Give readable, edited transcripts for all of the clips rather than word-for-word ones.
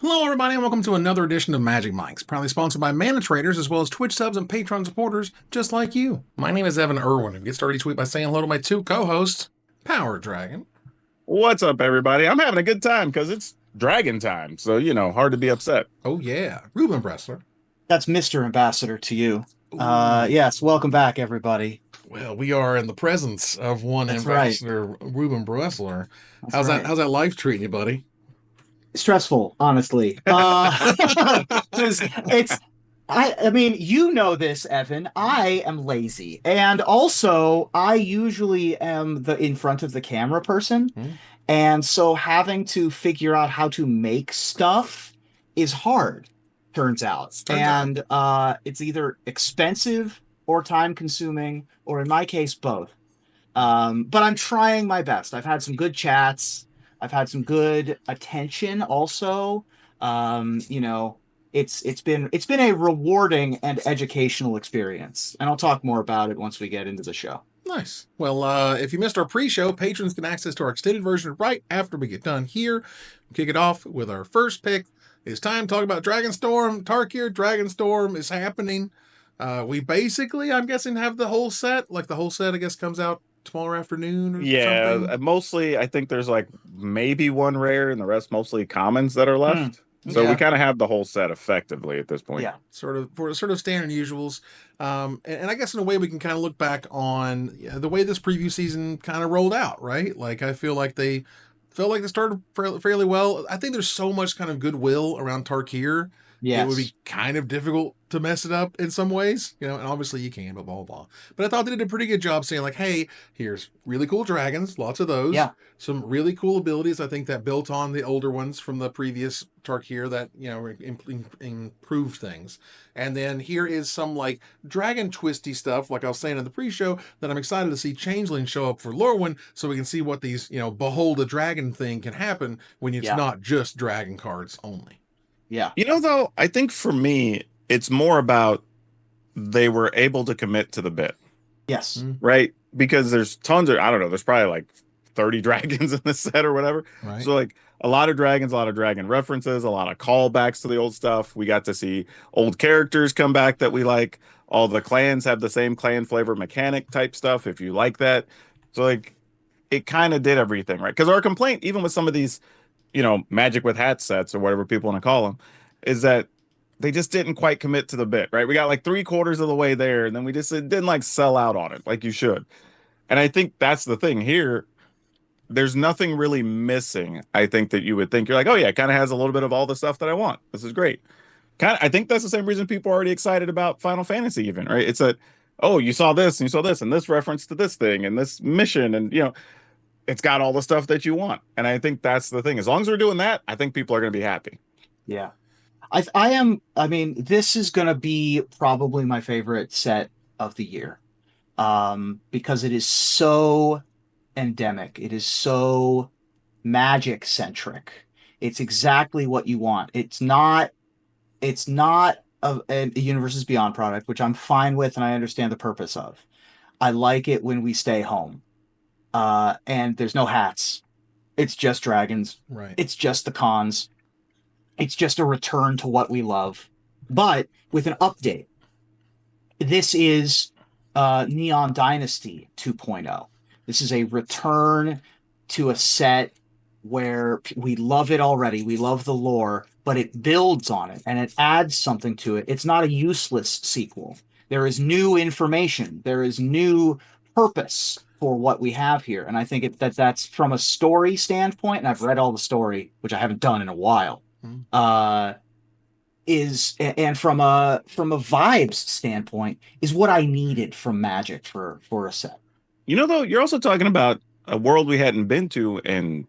Hello, everybody, and welcome to another edition of Magic Mics, proudly sponsored by Mana Traders, as well as Twitch subs and Patreon supporters just like you. My name is Evan Irwin, and get started each week by saying hello to my two co-hosts, Power Dragon. What's up, everybody? I'm having a good time because it's dragon time. So, hard to be upset. Oh yeah, Ruben Bressler. That's Mr. Ambassador to you. Ooh. Yes, welcome back, everybody. Well, we are in the presence of one That's Ambassador, Ruben Bressler. How's that life treating you, buddy? Stressful, honestly. I mean, you know this, Evan. I am lazy. And also, I usually am the in front of the camera person. And so having to figure out how to make stuff is hard, turns out. It's either expensive or time consuming, or in my case, both. But I'm trying my best. I've had some good chats. I've had some good attention also. It's been a rewarding and educational experience. And I'll talk more about it once we get into the show. Nice. Well, if you missed our pre-show, patrons can access to our extended version right after we get done here. We'll kick it off with our first pick. It's time to talk about Dragonstorm. Tarkir Dragonstorm is happening. We basically, I'm guessing, have the whole set. Like the whole set, I guess, comes out tomorrow afternoon or something. Mostly I think there's like maybe one rare and the rest mostly commons that are left. So we kind of have the whole set effectively at this point. Yeah, sort of standard usuals. And I guess in a way we can kind of look back on the way this preview season kind of rolled out, right? Like I feel like they felt like they started fairly well. I think there's so much kind of goodwill around Tarkir. Yes. It would be kind of difficult to mess it up in some ways, and obviously you can, but blah, blah, blah. But I thought they did a pretty good job saying like, hey, here's really cool dragons, lots of those. Yeah. Some really cool abilities, I think, that built on the older ones from the previous Tarkir that, improved things. And then here is some like dragon twisty stuff, like I was saying in the pre-show, that I'm excited to see Changeling show up for Lorwyn so we can see what these, behold a dragon thing can happen when it's not just dragon cards only. Yeah. Though, I think for me, it's more about they were able to commit to the bit. Yes. Right? Because there's tons of, I don't know, there's probably like 30 dragons in the set or whatever. Right. So like a lot of dragons, a lot of dragon references, a lot of callbacks to the old stuff. We got to see old characters come back that we like. All the clans have the same clan flavor mechanic type stuff if you like that. So like it kind of did everything, right? Because our complaint, even with some of these Magic with Hat sets or whatever people want to call them, is that they just didn't quite commit to the bit, right? We got like 3/4 of the way there, and then it didn't like sell out on it like you should. And I think that's the thing here. There's nothing really missing. I think that you would think you're like, oh yeah, it kind of has a little bit of all the stuff that I want. This is great. I think that's the same reason people are already excited about Final Fantasy, even, right? It's oh, you saw this and you saw this and this reference to this thing and this mission, and it's got all the stuff that you want. And I think that's the thing. As long as we're doing that, I think people are going to be happy. Yeah. I mean, this is going to be probably my favorite set of the year. Because it is so endemic. It is so magic centric. It's exactly what you want. It's not a Universes Beyond product, which I'm fine with and I understand the purpose of. I like it when we stay home. And there's no hats. It's just dragons. Right. It's just the cons. It's just a return to what we love, but with an update. This is Neon Dynasty 2.0. This is a return to a set where we love it already. We love the lore, but it builds on it and it adds something to it. It's not a useless sequel. There is new information. There is new purpose for what we have here. And I think that's from a story standpoint, and I've read all the story, which I haven't done in a while. And from a vibes standpoint is what I needed from Magic for a set. Though, you're also talking about a world we hadn't been to in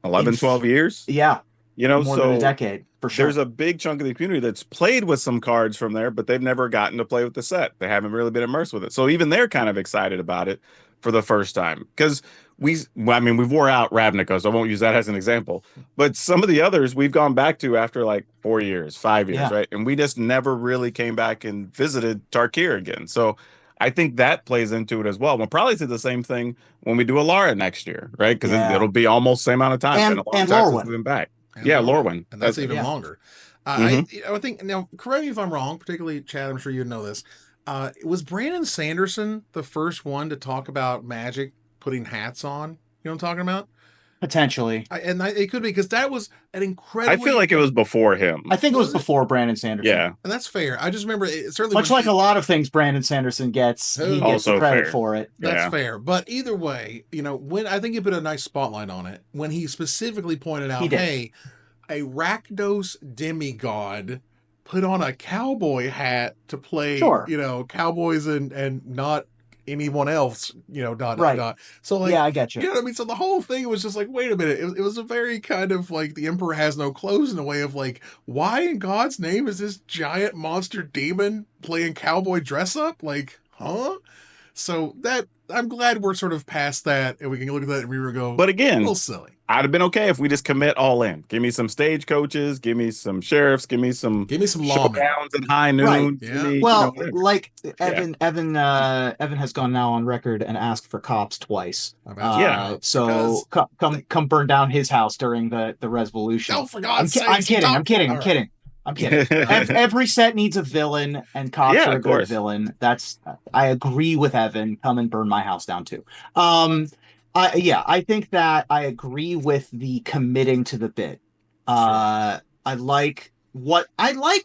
12 years. Yeah. More than a decade, for sure. There's a big chunk of the community that's played with some cards from there, but they've never gotten to play with the set. They haven't really been immersed with it. So even they're kind of excited about it for the first time. Because we've wore out Ravnica, so I won't use that as an example. But some of the others we've gone back to after like 4 years, 5 years, right? And we just never really came back and visited Tarkir again. So I think that plays into it as well. We'll probably see the same thing when we do a Lair next year, right? Because it'll be almost the same amount of time. And Lorwyn. Moving back. And Yeah, Lorwyn, Lorwyn. and that's That's even Yeah. longer. hmm I think now. Correct me if I'm wrong. Particularly Chad, I'm sure you know this. Was Brandon Sanderson the first one to talk about Magic putting hats on? You know what I'm talking about? Potentially. It could be because that was an I feel incredibly like it was before I him. think it was was it, before Brandon Sanderson. Yeah, and that's fair. I just remember it, certainly Much when like a he. lot of things Brandon Sanderson gets, he Oh, gets the also credit fair. for it. that's Yeah. fair. But either way, when I think he put a nice spotlight on it when he specifically pointed He out, did. hey, a Rakdos demigod put on a cowboy hat to play, Sure. cowboys and not anyone else, Right. so like, Yeah, I get you you. know what I mean? So the whole thing was just like, wait a minute. It was a very kind of like the emperor has no clothes in a way of like, why in God's name is this giant monster demon playing cowboy dress up? Like, huh? So that I'm glad we're sort of past that and we can look at that and we were go, But a little again, silly. I'd have been okay if we just commit all in. Give me some stagecoaches, give me some sheriffs, give me some Give me some lawmen. showdowns at high Right. noon, give Yeah. me, Well, whatever. like Yeah. Evan has gone now on record and asked for cops twice. I've asked for Yeah. cops So because come burn down his house during the resolution. oh, for God's sakes, I'm stop. kidding. All I'm right. kidding. I'm kidding. Yeah, Every set needs a villain, and cops are of a good course. villain. I agree with Evan. Come and burn my house down too. Um, I think that I agree with the committing to the bit. Sure. I like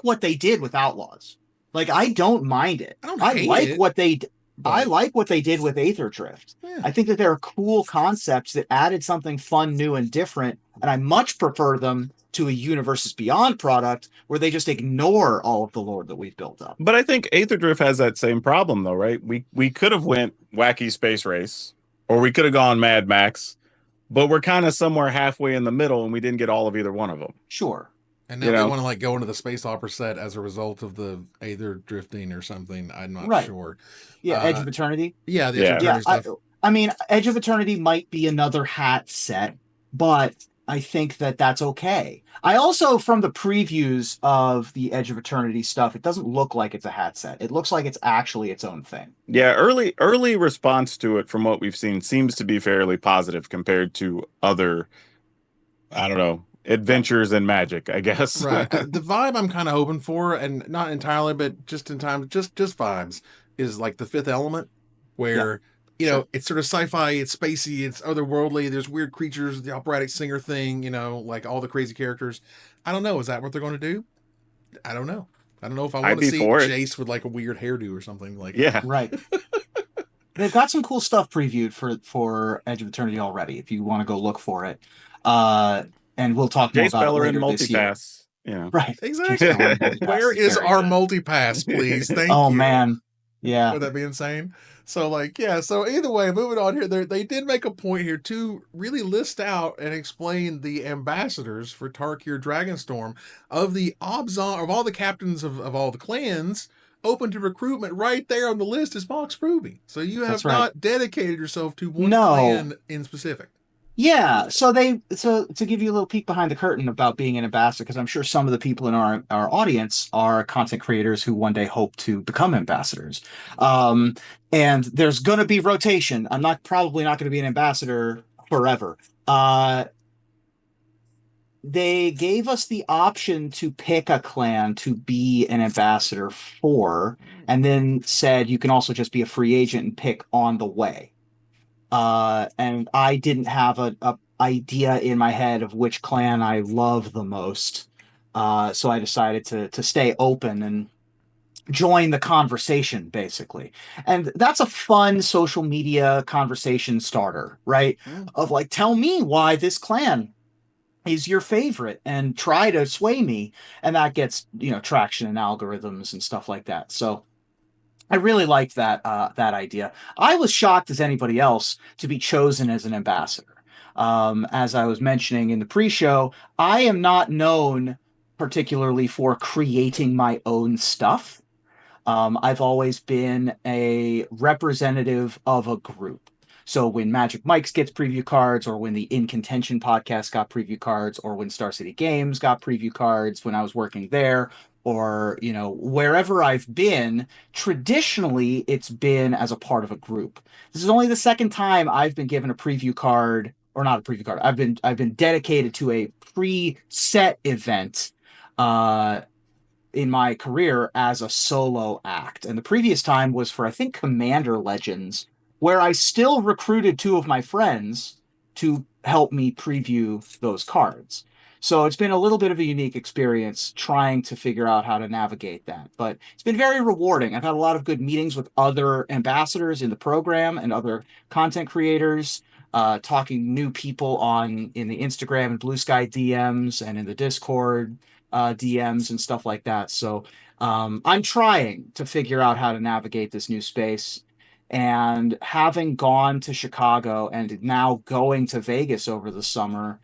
what they did with Outlaws. Like I don't mind it. I don't I hate like it, what they I but like what they did with Aether Drift. yeah. I think that there are cool concepts that added something fun, new, and different, and I much prefer them to a Universes Beyond product where they just ignore all of the lore that we've built up. But I think Aether Drift has that same problem though, right? We could have went wacky space race, or we could have gone Mad Max, but we're kind of somewhere halfway in the middle, and we didn't get all of either one of them. Sure. And You now they know, want to like go into the space opera set as a result of the either drifting or something. I'm not Right. sure. Yeah, Edge of Eternity. Yeah, the Yeah. extra Yeah, stuff. I mean, Edge of Eternity might be another hat set, but I think that that's okay. I also, from the previews of the Edge of Eternity stuff, it doesn't look like it's a hat set. It looks like it's actually its own thing. yeah. Early response to it from what we've seen seems to be fairly positive compared to other, I don't know, adventures in magic, I guess. Right. The vibe I'm kind of hoping for, and not entirely, but just in time, just vibes, is like the Fifth Element, Yeah, where sure. it's sort of sci-fi, it's spacey, it's otherworldly. There's weird creatures, the operatic singer thing, like all the crazy characters. I don't know. Is that what they're going to do? I don't know. I don't know if I I'd want to be see for it. Jace with like a weird hairdo or something like. Yeah. Right. They've got some cool stuff previewed for Edge of Eternity already, if you want to go look for it. Uh, and we'll talk more Jace about it Bellerin later this year. multipass. Yeah. Right. Jason Exactly. Bourne multipass Where is very our good. multipass, please? Thank Oh you. man. Yeah. Would that be insane? So like, yeah, so either way, moving on here, they did make a point here to really list out and explain the ambassadors for Tarkir Dragonstorm of all the captains of all the clans open to recruitment. Right there on the list is Mox Ruby. So you That's have right. not dedicated yourself to one No. clan in specific. Yeah, so to give you a little peek behind the curtain about being an ambassador, because I'm sure some of the people in our audience are content creators who one day hope to become ambassadors. Um, and there's gonna be rotation. I'm not probably not gonna be an ambassador forever. They gave us the option to pick a clan to be an ambassador for, and then said you can also just be a free agent and pick on the way. And I didn't have a idea in my head of which clan I love the most. So I decided to stay open and join the conversation, basically. And that's a fun social media conversation starter, right? Of like, tell me why this clan is your favorite and try to sway me. And that gets, traction and algorithms and stuff like that. So I really liked that idea. I was shocked as anybody else to be chosen as an ambassador. As I was mentioning in the pre-show, I am not known particularly for creating my own stuff. I've always been a representative of a group. So when Magic Mike's gets preview cards, or when the In Contention podcast got preview cards, or when Star City Games got preview cards when I was working there, or wherever I've been, traditionally it's been as a part of a group. This is only the second time I've been given a preview card or not a preview card. I've been dedicated to a preset event in my career as a solo act. And the previous time was for, I think, Commander Legends, where I still recruited two of my friends to help me preview those cards. So it's been a little bit of a unique experience trying to figure out how to navigate that. But it's been very rewarding. I've had a lot of good meetings with other ambassadors in the program and other content creators, talking new people in the Instagram and Blue Sky DMs and in the Discord DMs and stuff like that. So I'm trying to figure out how to navigate this new space. And having gone to Chicago and now going to Vegas over the summer,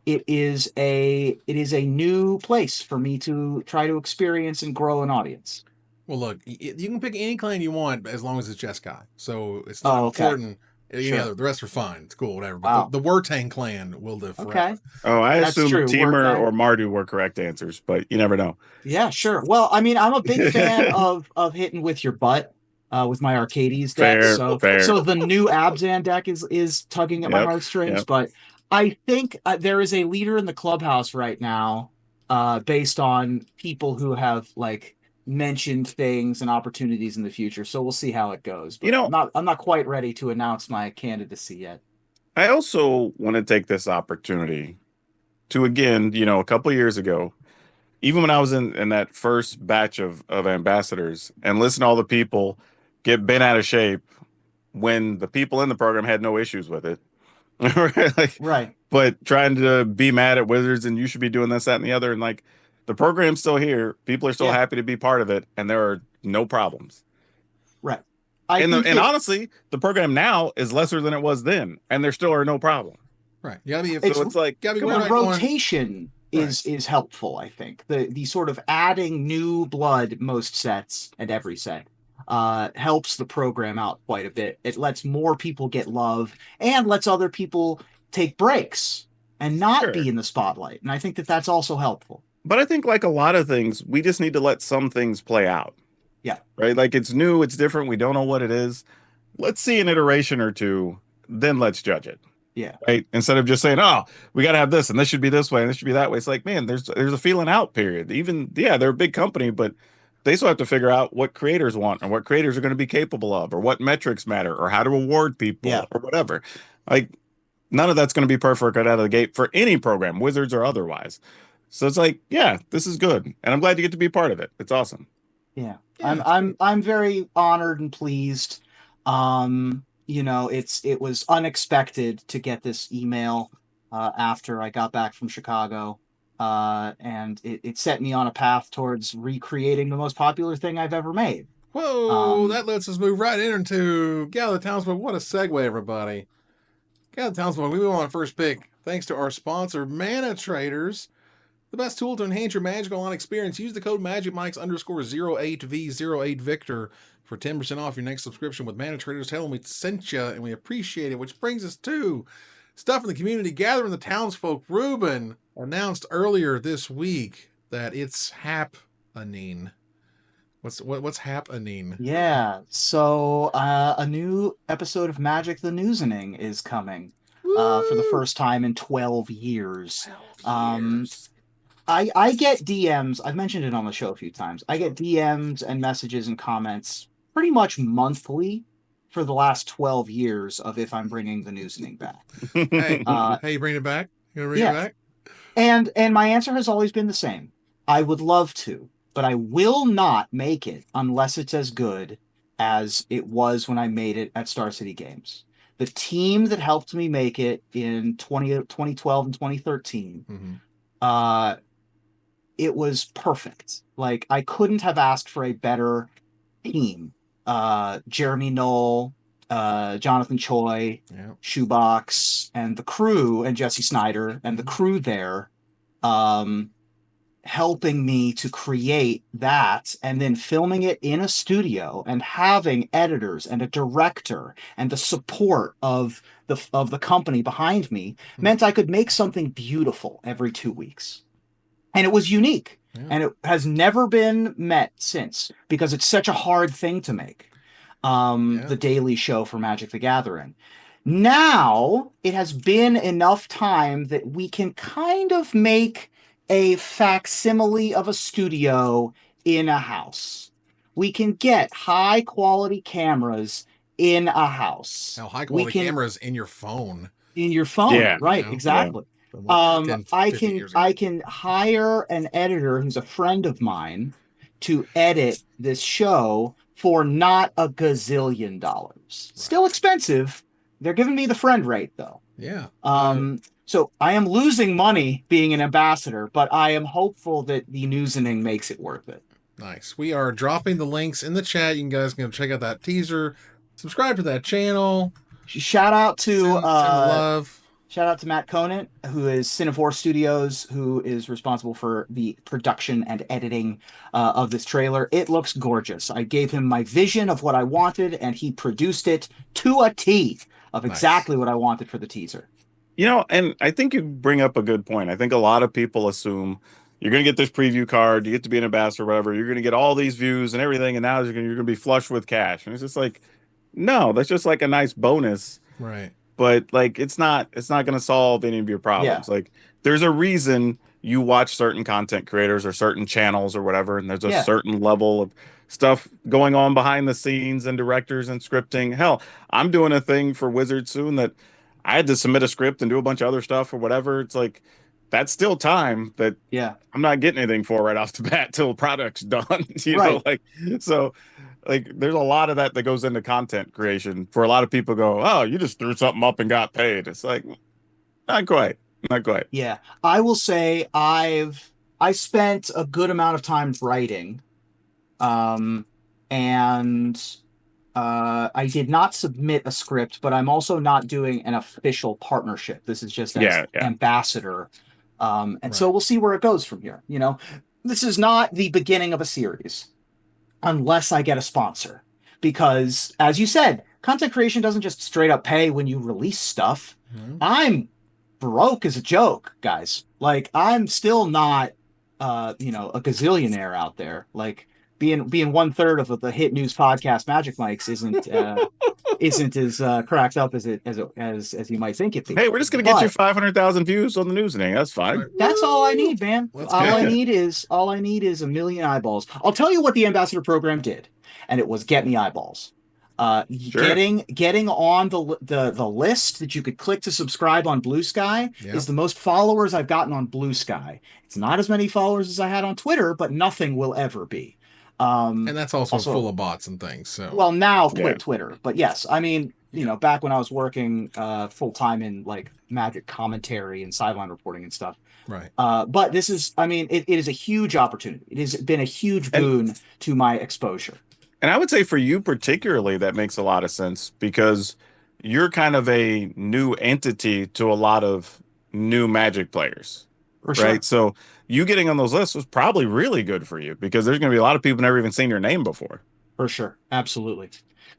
it is a new place for me to try to experience and grow an audience. Well, look, you can pick any clan you want as long as it's Jeskai. So it's not Oh, okay. important. Sure. The rest are fine. It's cool, whatever. But Wow. the Wurtang clan will live forever. Okay. Oh, I That's assume true. Teamer Wurtang. or Mardu were correct answers, but you never know. Yeah, sure. Well, I mean, I'm a big fan of hitting with your butt with my Arcades deck. Fair, So fair. so the new Abzan deck is tugging at my heartstrings. Yep. But I think there is a leader in the clubhouse right now, based on people who have like mentioned things and opportunities in the future. So we'll see how it goes. But You know, I'm not quite ready to announce my candidacy yet. I also want to take this opportunity to, again, a couple of years ago, even when I was in that first batch of ambassadors, and listen to all the people get bent out of shape when the people in the program had no issues with it. Like, Right. but trying to be mad at Wizards and you should be doing this, that, and the other. And like, the program's still here. People are still happy to be part of it. And there are no problems. Right. And honestly, the program now is lesser than it was then. And there still are no problems. Right. You gotta be, so it's like, gotta be the rotation is helpful, I think. The sort of adding new blood most sets and every set helps the program out quite a bit. It lets more people get love and lets other people take breaks and not be in the spotlight. And I think that that's also helpful. But I think like a lot of things, we just need to let some things play out. Yeah. Right? Like it's new, it's different, we don't know what it is. Let's see an iteration or two, then let's judge it. Yeah. Right. Instead of just saying, oh, we got to have this and this should be this way and this should be that way. It's like, man, there's a feeling out period. Even, they're a big company, but they still have to figure out what creators want and what creators are going to be capable of or what metrics matter or how to reward people or whatever. Like none of that's going to be perfect right out of the gate for any program, Wizards or otherwise. So it's like, this is good. And I'm glad you get to be part of it. It's awesome. Yeah. I'm very honored and pleased. It was unexpected to get this email after I got back from Chicago, and it set me on a path towards recreating the most popular thing I've ever made. Whoa, that lets us move right into Gather Townsfolk. What a segue, everybody. Gather Townsfolk, we move on our first pick thanks to our sponsor, Mana Traders. The best tool to enhance your Magic Online experience. Use the code MagicMikes_08V08Victor for 10% off your next subscription with Mana Traders. Tell them we sent you and we appreciate it, which brings us to stuff in the community. Gathering the Townsfolk. Ruben announced earlier this week that it's happening. What's happening? Yeah, so a new episode of Magic the Newsening is coming for the first time in 12 years. 12 years. I get DMs. I've mentioned it on the show a few times. I get DMs and messages and comments pretty much monthly for the last 12 years of if I'm bringing the Newsening back. Hey, you bring it back? You gonna bring it back? And my answer has always been the same. I would love to, but I will not make it unless it's as good as it was when I made it at Star City Games. The team that helped me make it in 2012 and 2013, it was perfect. Like, I couldn't have asked for a better team. Jeremy Knoll, Jonathan Choi, Shoebox, and the crew, and Jesse Snyder, and the crew there, helping me to create that, and then filming it in a studio, and having editors and a director, and the support of the company behind me, meant I could make something beautiful every 2 weeks. And it was unique, and it has never been met since because it's such a hard thing to make. The daily show for Magic the Gathering. Now it has been enough time that we can kind of make a facsimile of a studio in a house. We can get high quality cameras in a house. Now, high We quality can cameras in your phone. in your phone, Yeah, right? you know, Exactly. from like 10, 50 years ago. I can hire an editor who's a friend of mine to edit this show for not a gazillion dollars. Still expensive. They're giving me the friend rate though. Yeah. So I am losing money being an ambassador, but I am hopeful that the Newsening makes it worth it. Nice. We are dropping the links in the chat. You guys can check out that teaser. Subscribe to that channel. Shout out to Send the love. Shout out to Matt Conant, who is Cinephore Studios, who is responsible for the production and editing of this trailer. It looks gorgeous. I gave him my vision of what I wanted, and he produced it to a T of exactly what I wanted for the teaser. You know, and I think you bring up a good point. I think a lot of people assume you're going to get this preview card, you get to be an ambassador, or whatever. You're going to get all these views and everything, and now you're going to be flush with cash. And it's just like, no, that's just like a nice bonus. Right. But like it's not going to solve any of your problems. Yeah. Like there's a reason you watch certain content creators or certain channels or whatever, and there's a certain level of stuff going on behind the scenes and directors and scripting. Hell, I'm doing a thing for Wizard soon that I had to submit a script and do a bunch of other stuff or whatever. It's like that's still time that I'm not getting anything for right off the bat till the product's done. You know, like so like there's a lot of that goes into content creation for a lot of people go, oh, you just threw something up and got paid. It's like not quite. Yeah. I will say I spent a good amount of time writing. And I did not submit a script, but I'm also not doing an official partnership. This is just as ambassador. And so we'll see where it goes from here. You know, this is not the beginning of a series unless I get a sponsor. Because, as you said, content creation doesn't just straight up pay when you release stuff. I'm broke as a joke, guys. Like, I'm still not, a gazillionaire out there. Like, being 1/3 of the hit news podcast Magic Mike's isn't as cracked up as you might think it be. Hey, we're just gonna get you 500,000 views on the Newsening. That's fine. That's all I need, man. All I need is a million eyeballs. I'll tell you what the ambassador program did, and it was get me eyeballs. Getting on the list that you could click to subscribe on Blue Sky is the most followers I've gotten on Blue Sky. It's not as many followers as I had on Twitter, but nothing will ever be. And that's also full of bots and things. So now quit Twitter, but yes, I mean, back when I was working full time in like Magic commentary and sideline reporting and stuff. Right. But this is, I mean, it is a huge opportunity. It has been a huge boon to my exposure. And I would say for you particularly, that makes a lot of sense because you're kind of a new entity to a lot of new Magic players. For sure. Right. So you getting on those lists was probably really good for you because there's going to be a lot of people never even seen your name before. For sure. Absolutely.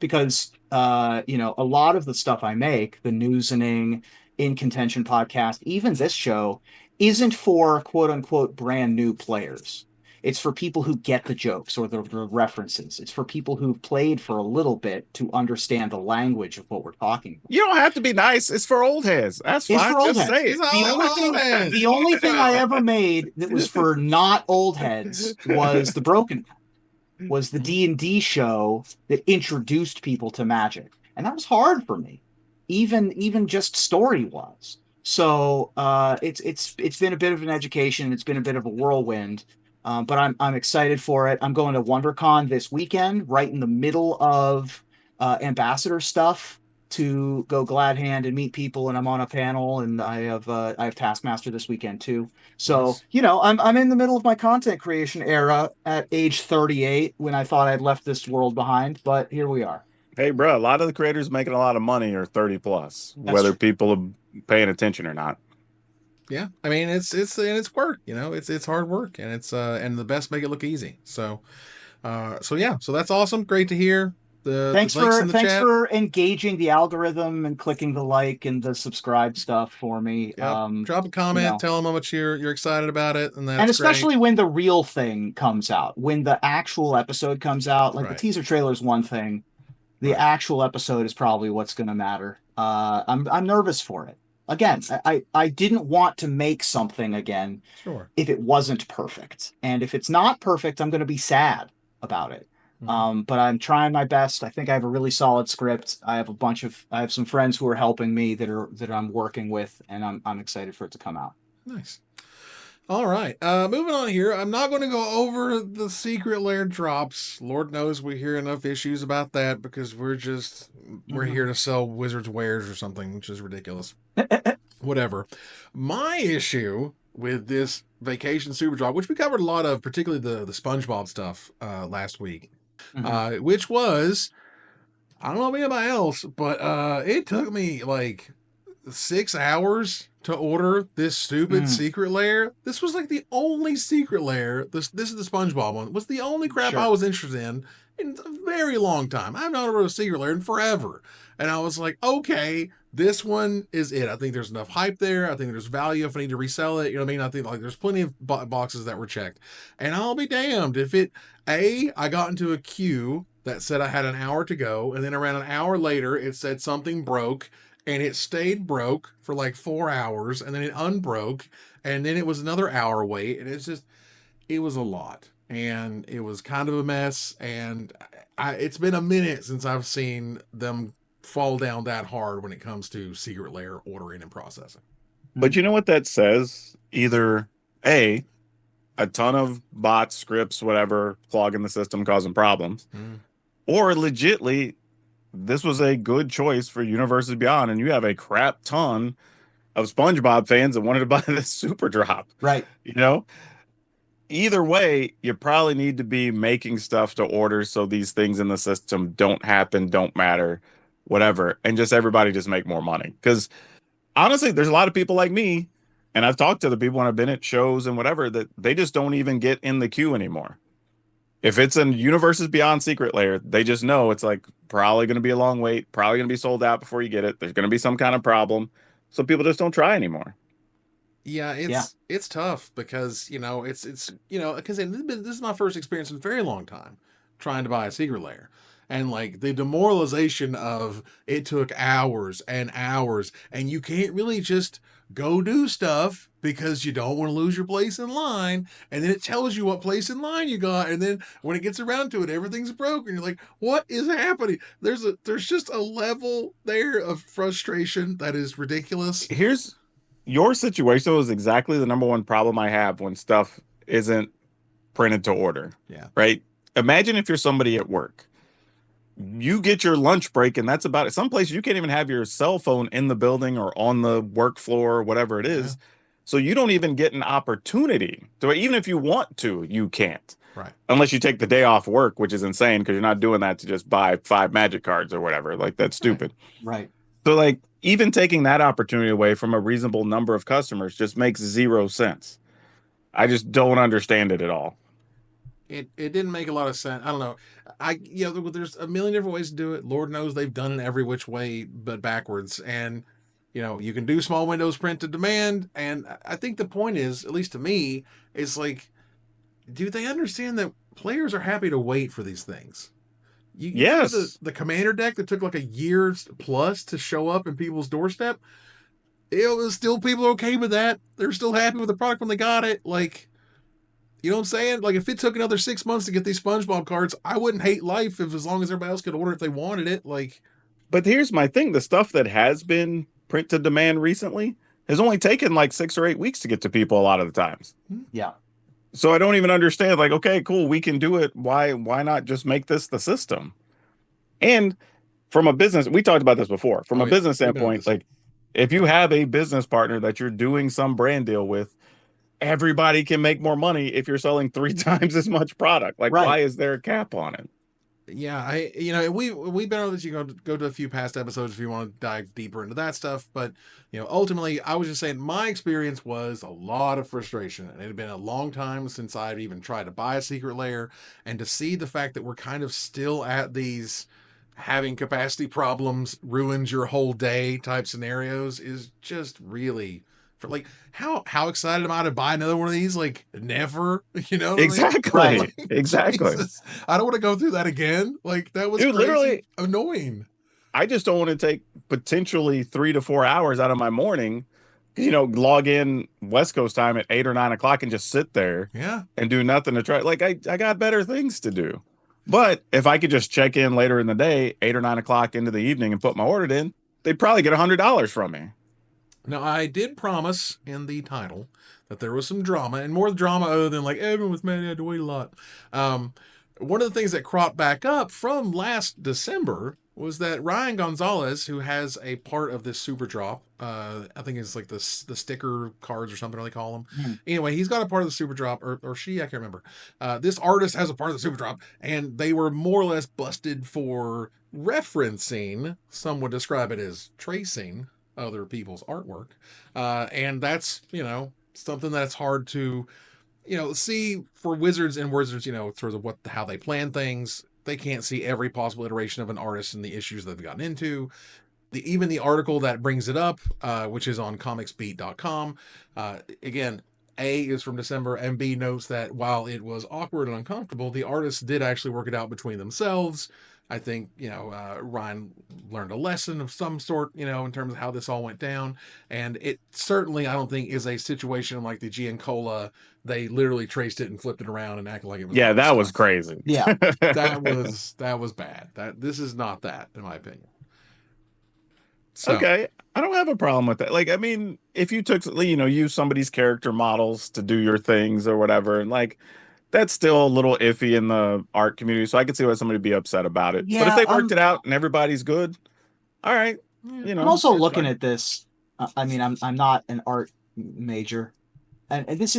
Because, a lot of the stuff I make, the Newsening, In Contention podcast, even this show, isn't for quote unquote brand new players. It's for people who get the jokes or the references. It's for people who've played for a little bit to understand the language of what we're talking about. You don't have to be nice. It's for old heads. That's fine. Just say it. The only thing I ever made that was for not old heads was the Broken One, was the D&D show that introduced people to Magic. And that was hard for me, even just story-wise. So it's been a bit of an education. It's been a bit of a whirlwind. But I'm excited for it. I'm going to WonderCon this weekend, right in the middle of ambassador stuff, to go glad hand and meet people. And I'm on a panel, and I have Taskmaster this weekend too. So I'm in the middle of my content creation era at age 38 when I thought I'd left this world behind, but here we are. Hey, bro, a lot of the creators making a lot of money are 30 plus, whether people are paying attention or not. Yeah, I mean it's work, it's hard work, and it's and the best make it look easy. So that's awesome. Great to hear. Thanks for engaging the algorithm and clicking the like and the subscribe stuff for me. Yep. Drop a comment, tell them how much you're excited about it, and especially when the real thing comes out, when the actual episode comes out. Like the teaser trailer is one thing, the actual episode is probably what's going to matter. I'm nervous for it. Again, I didn't want to make something again Sure. if it wasn't perfect. And if it's not perfect, I'm going to be sad about it. But I'm trying my best. I think I have a really solid script. I have some friends who are helping me that I'm working with, and I'm excited for it to come out. Nice. All right. Moving on here. I'm not going to go over the secret lair drops. Lord knows we hear enough issues about that because we're here to sell wizards wares or something, which is ridiculous. Whatever. My issue with this vacation super drop, which we covered a lot of, particularly the SpongeBob stuff last week, which was, I don't know about anybody else, but it took me like 6 hours to order this stupid secret lair. This was like the only secret lair. This is the SpongeBob one. Was the only crap I was interested in a very long time. I haven't ordered a secret lair in forever. And I was like, okay, this one is it. I think there's enough hype there. I think there's value if I need to resell it. You know what I mean? I think like there's plenty of boxes that were checked. And I'll be damned if I got into a queue that said I had an hour to go, and then around an hour later it said something broke, and it stayed broke for like 4 hours, and then it unbroke, and then it was another hour wait, and it was a lot, and it was kind of a mess, and it's been a minute since I've seen them fall down that hard when it comes to secret lair ordering and processing. But you know what that says? Either a ton of bots, scripts, whatever, clogging the system, causing problems, or legitly, this was a good choice for Universes Beyond, and you have a crap ton of SpongeBob fans that wanted to buy this super drop. Right. You know? Either way, you probably need to be making stuff to order so these things in the system don't happen, don't matter, whatever, and just everybody just make more money. Because honestly, there's a lot of people like me, and I've talked to the people when I've been at shows and whatever, that they just don't even get in the queue anymore. If it's a Universes Beyond secret lair, they just know it's like probably going to be a long wait, probably going to be sold out before you get it. There's going to be some kind of problem. So people just don't try anymore. Yeah, it's tough because, it's because this is my first experience in a very long time trying to buy a secret lair. And like the demoralization of it took hours and hours, and you can't really just go do stuff because you don't want to lose your place in line. And then it tells you what place in line you got, and then when it gets around to it, everything's broken. You're like, what is happening? There's just a level there of frustration that is ridiculous. Here's your situation is exactly the number one problem I have when stuff isn't printed to order. Yeah. Right. Imagine if you're somebody at work. You get your lunch break, and that's about it. Some places you can't even have your cell phone in the building or on the work floor or whatever it is. Yeah. So you don't even get an opportunity. So even if you want to, you can't. Right. Unless you take the day off work, which is insane because you're not doing that to just buy 5 magic cards or whatever. Like, that's stupid. Right. So like even taking that opportunity away from a reasonable number of customers just makes 0 sense. I just don't understand it at all. It didn't make a lot of sense. I don't know. There's a million different ways to do it. Lord knows they've done it every which way but backwards. And, you can do small windows print to demand. And I think the point is, at least to me, is like, do they understand that players are happy to wait for these things? Yes. The commander deck that took like a year plus to show up in people's doorstep, it was still people are okay with that. They're still happy with the product when they got it. Like, you know what I'm saying? Like, if it took another 6 months to get these SpongeBob cards, I wouldn't hate life as long as everybody else could order if they wanted it. Like, but here's my thing: the stuff that has been print to demand recently has only taken like 6 or 8 weeks to get to people a lot of the times. Yeah. So I don't even understand. Like, okay, cool, we can do it. Why not just make this the system? And from a business, we talked about this before. From a business standpoint, like if you have a business partner that you're doing some brand deal with, everybody can make more money if you're selling 3 times as much product. Like, why is there a cap on it? Yeah, we've been able to go to a few past episodes if you want to dive deeper into that stuff. But ultimately, I was just saying my experience was a lot of frustration, and it had been a long time since I've even tried to buy a secret lair, and to see the fact that we're kind of still at these having capacity problems ruins your whole day type scenarios is just really. For like, how excited am I to buy another one of these? Like, never, Exactly. I mean? Like, exactly. Jesus, I don't want to go through that again. Like, that was Dude, crazy, literally annoying. I just don't want to take potentially 3 to 4 hours out of my morning, log in West Coast time at 8 or 9 o'clock and just sit there Yeah. and do nothing to try. Like I got better things to do. But if I could just check in later in the day, 8 or 9 o'clock into the evening and put my order in, they'd probably get $100 from me. Now, I did promise in the title that there was some drama, and more drama other than like everyone was mad I had to wait a lot. Um, One of the things that cropped back up from last December was that Rian Gonzales, who has a part of this Superdrop, I think it's like the sticker cards or something they call them. Mhm. Anyway, he's got a part of the Superdrop, or she, I can't remember. This artist has a part of the Superdrop, and they were more or less busted for referencing, some would describe it as tracing other people's artwork. And that's, something that's hard to see for wizards, sort of how they plan things. They can't see every possible iteration of an artist and the issues they've gotten into. Even the article that brings it up, which is on comicsbeat.com, again, A is from December, and B notes that while it was awkward and uncomfortable, the artists did actually work it out between themselves. I think, Ryan learned a lesson of some sort, in terms of how this all went down. And it certainly, I don't think, is a situation like the Giancola. They literally traced it and flipped it around and acted like it was Yeah, their that was stuff. crazy. Yeah. That was bad. This is not that, in my opinion. So, Okay, I don't have a problem with that. Like, I mean, if you took, use somebody's character models to do your things or whatever, and like, that's still a little iffy in the art community. So I could see why somebody would be upset about it. But if Yeah. they worked it out and everybody's good, all right, yeah, I'm also it's looking fine. at this. I mean, I'm not an art major, and this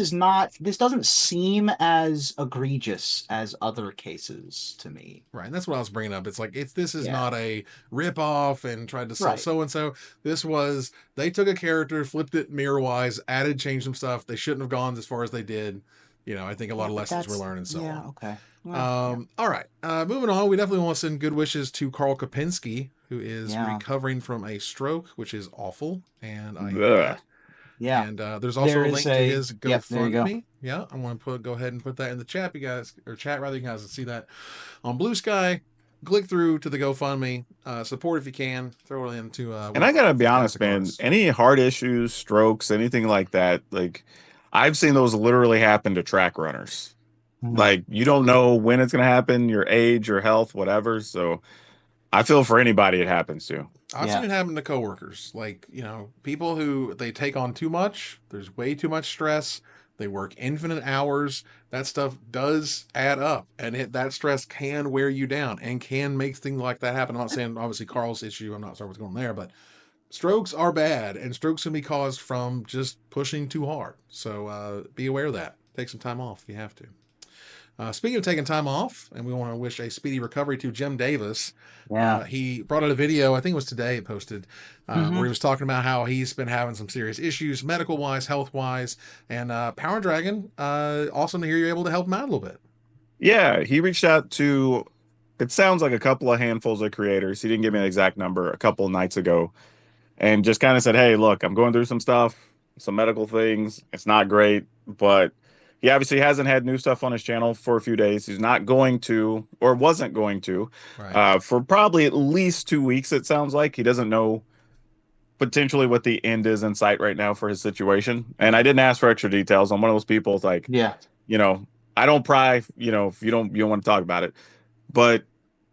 doesn't seem as egregious as other cases to me. Right, and that's what I was bringing up. It's like this is Yeah. not a rip off and tried to sell Right. so and so. This was they took a character, flipped it mirror wise, added, changed some stuff. They shouldn't have gone as far as they did. I think a lot Yeah, of but lessons were that's learned and so yeah. on. Okay. Well, All right, moving on. We definitely want to send good wishes to Karl Kopinski, who is yeah. recovering from a stroke, which is awful, and I hear ugh. that. Yeah. And there's also There a is link to a. his Yep. There you go. GoFundMe. Yeah, I'm going to go ahead and put that in the chat, you guys, or chat rather. You guys can see that on Blue Sky. Click through to the GoFundMe. Support if you can. Throw it into one And of I our gotta be honest, fantastic man. artists. Any heart issues, strokes, anything like that, like I've seen those literally happen to track runners. Mhm. Like you don't know when it's gonna happen, your age, your health, whatever. So I feel for anybody it happens to. I've seen Yeah. it happen to coworkers, like people who they take on too much. There's way too much stress. They work infinite hours. That stuff does add up, and that stress can wear you down and can make things like that happen. I'm not saying obviously Carl's issue. I'm not sure what's going on there, but strokes are bad, and strokes can be caused from just pushing too hard. So be aware of that. Take some time off if you have to. Speaking of taking time off, and we want to wish a speedy recovery to Jim Davis. Yeah. He brought out a video, I think it was today, it posted, where Mhm. he was talking about how he's been having some serious issues, medical wise, health wise. And Power Dragon, awesome to hear you're able to help him out a little bit. Yeah, he reached out to it sounds like a couple of handfuls of creators. He didn't give me an exact number a couple of nights ago and just kind of said, "Hey, look, I'm going through some stuff, some medical things. It's not great, but he obviously hasn't had new stuff on his channel for a few days. He's not going to, or wasn't going to, Right. for probably at least 2 weeks. It sounds like he doesn't know potentially what the end is in sight right now for his situation. And I didn't ask for extra details. I'm one of those people. It's like, Yeah. you know, I don't pry. If you don't want to talk about it, but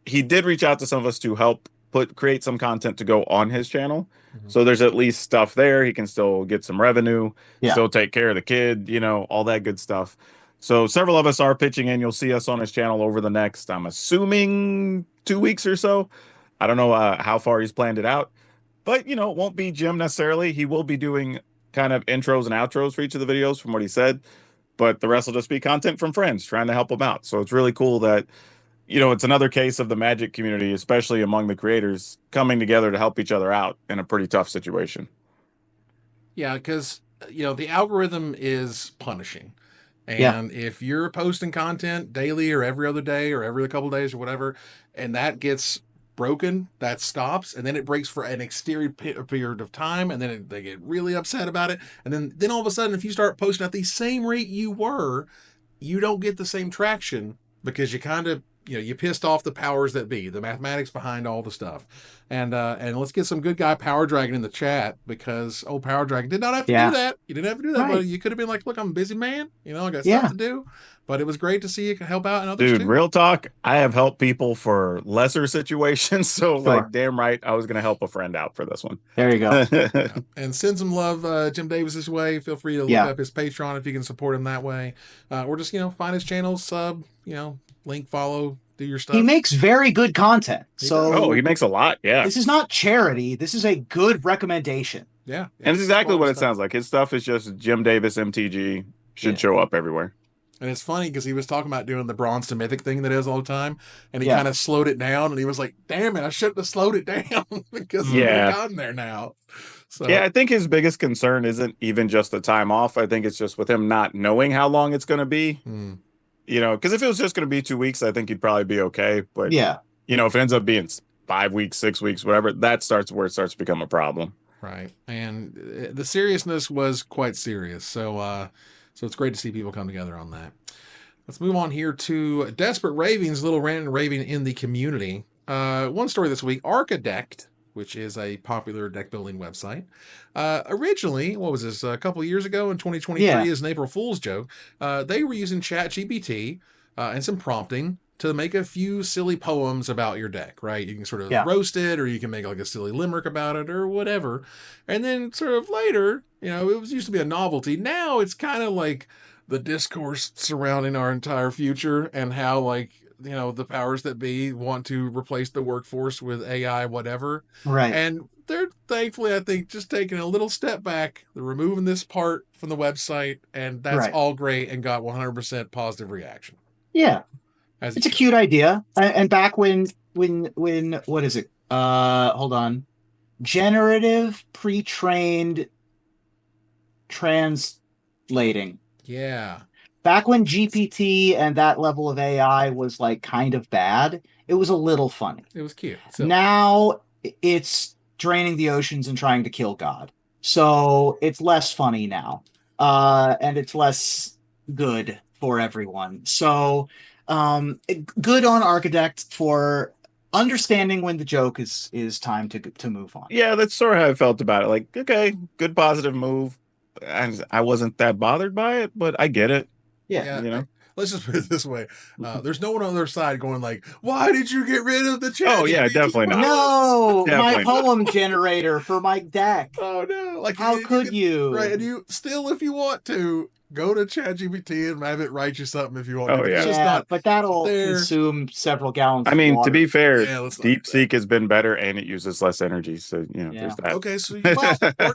he did reach out to some of us to help create some content to go on his channel. Mhm. So there's at least stuff there. He can still get some revenue, Yeah. still take care of the kid, all that good stuff. So several of us are pitching in. You'll see us on his channel over the next, I'm assuming, 2 weeks or so. I don't know how far he's planned it out, but it won't be Jim necessarily. He will be doing kind of intros and outros for each of the videos from what he said, but the rest will just be content from friends trying to help him out. So it's really cool that it's another case of the Magic community, especially among the creators, coming together to help each other out in a pretty tough situation. Yeah, because, the algorithm is punishing. Yeah. And if you're posting content daily or every other day or every couple days or whatever, and that gets broken, that stops, and then it breaks for an extended period of time, and then they get really upset about it. And then all of a sudden, if you start posting at the same rate you were, you don't get the same traction because you kind of you pissed off the powers that be, the mathematics behind all the stuff. And let's get some good guy Power Dragon in the chat, because Power Dragon did not have to do that. You didn't have to do that, Right. buddy. You could have been like, look, I'm a busy man. I got Yeah. stuff to do. But it was great to see you help out and others Dude, too. real talk, I have helped people for lesser situations, so like damn right I was gonna help a friend out for this one. There you go. Yeah. And send some love Jim Davis's way. Feel free to look up his Patreon if you can support him that way. Or just find his channel, sub, link, follow, do your stuff. He makes very good content. He makes a lot. Yeah. This is not charity. This is a good recommendation. Yeah. And it's exactly what it sounds like. His stuff is just Jim Davis MTG. Should show up everywhere. And it's funny because he was talking about doing the bronze to mythic thing that is all the time, and he kind of slowed it down, and he was like, damn it, I shouldn't have slowed it down because we've gotten there now. So yeah, I think his biggest concern isn't even just the time off. I think it's just with him not knowing how long it's going to be. Because if it was just going to be 2 weeks, I think he'd probably be okay. But if it ends up being 5 weeks, 6 weeks, whatever, that starts where it starts to become a problem. Right. And the seriousness was quite serious. So it's great to see people come together on that. Let's move on here to Desperate Ravings, little rant and raving in the community. One story this week, Archidekt, which is a popular deck building website. Originally, what was this, a couple of years ago in 2023 as an April Fool's joke, they were using ChatGPT and some prompting to make a few silly poems about your deck, right? You can sort of roast it, or you can make like a silly limerick about it, or whatever. And then sort of later, it was used to be a novelty. Now it's kind of like the discourse surrounding our entire future, and how the powers that be want to replace the workforce with AI, whatever. Right. And they're thankfully, I think, just taking a little step back. They're removing this part from the website, and that's all great, and got 100% positive reaction. Yeah. It's a cute idea. And back when what is it? Hold on. Generative pre-trained translating. Yeah. Back when GPT and that level of AI was like kind of bad, it was a little funny. It was cute. Now it's draining the oceans and trying to kill God. So it's less funny now. And it's less good for everyone. So good on Archidekt for understanding when the joke is time to move on. Yeah, that's sort of how I felt about it. Like, okay, good positive move. And I wasn't that bothered by it, but I get it. Yeah. Let's just put it this way. There's no one on their side going like, why did you get rid of the chat? Oh, yeah, definitely not. No, Definitely my poem generator for my deck. Oh, no. Like, how could you? Right, and you still, if you want to, go to ChatGPT and have it write you something if you want to. Oh, yeah. It's just not but that'll there. Consume several gallons I mean, of water. to be fair, DeepSeek has been better, and it uses less energy. So, there's that. Okay, so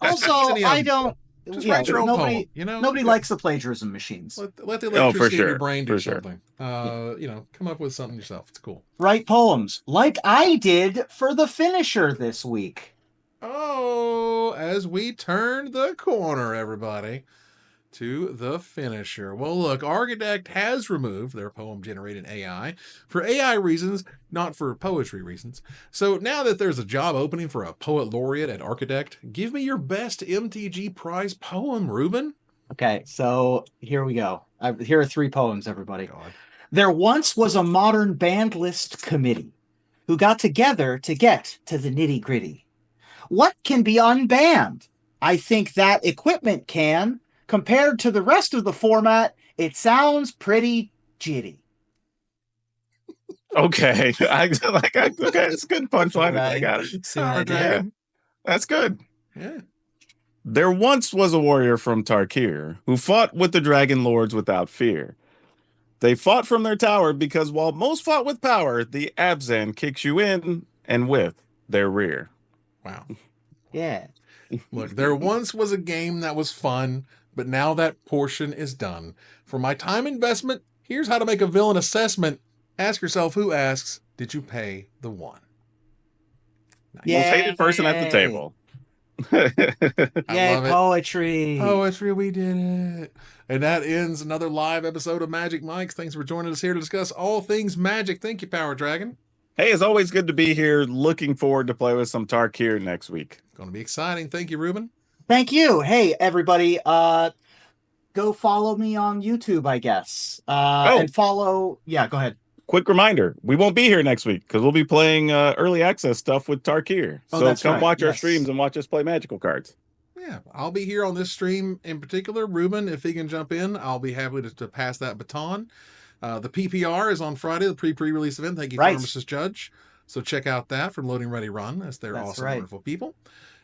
also, I don't... Just write your own poem, Nobody likes the plagiarism machines. Let the electricity in your brain do for sure. something. Come up with something yourself. It's cool. Write poems like I did for the finisher this week. Oh, as we turn the corner, everybody, to the finisher. Well, look, Archidekt has removed their poem-generated AI for AI reasons, not for poetry reasons. So now that there's a job opening for a poet laureate at Archidekt, give me your best MTG prize poem, Ruben. Okay, so here we go. Here are 3 poems, everybody. God. There once was a modern band list committee who got together to get to the nitty-gritty. What can be unbanned? I think that equipment can. Compared to the rest of the format, it sounds pretty jitty. Okay. Okay, it's a good punchline. Right. I got it. Yeah. That's good. Yeah. There once was a warrior from Tarkir who fought with the dragon lords without fear. They fought from their tower because while most fought with power, the Abzan kicks you in and with their rear. Wow. Yeah. Look, there once was a game that was fun, but now that portion is done. For my time investment, here's how to make a villain assessment. Ask yourself who asks, did you pay the one? Nice. Most hated person at the table. Yay, poetry. Poetry, we did it. And that ends another live episode of Magic Mike's. Thanks for joining us here to discuss all things magic. Thank you, Power Dragon. Hey, it's always good to be here. Looking forward to play with some Tarkir next week. Going to be exciting. Thank you, Ruben. Thank you. Hey, everybody. Go follow me on YouTube, I guess. And follow... Yeah, go ahead. quick reminder, we won't be here next week because we'll be playing early access stuff with Tarkir. Oh, So that's come right, watch our yes. streams and watch us play magical cards. Yeah, I'll be here on this stream in particular. Ruben, if he can jump in, I'll be happy to pass that baton. The PPR is on Friday, the pre-release event. Thank you, Right. Pharmacist Judge. So check out that from Loading Ready Run, as they're That's awesome, right. wonderful people.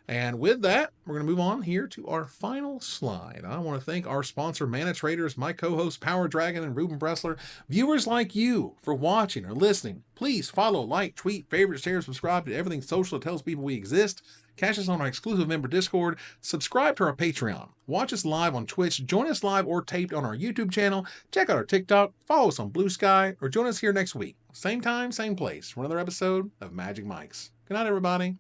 And with that, we're going to move on here to our final slide. I want to thank our sponsor, Mana Traders, my co-host, Power Dragon, and Ruben Bressler, viewers like you, for watching or listening. Please follow, like, tweet, favorite, share, subscribe to everything social that tells people we exist. Catch us on our exclusive member Discord. Subscribe to our Patreon. Watch us live on Twitch. Join us live or taped on our YouTube channel. Check out our TikTok. Follow us on Blue Sky. Or join us here next week. Same time, same place for another episode of Magic Mics. Good night, everybody.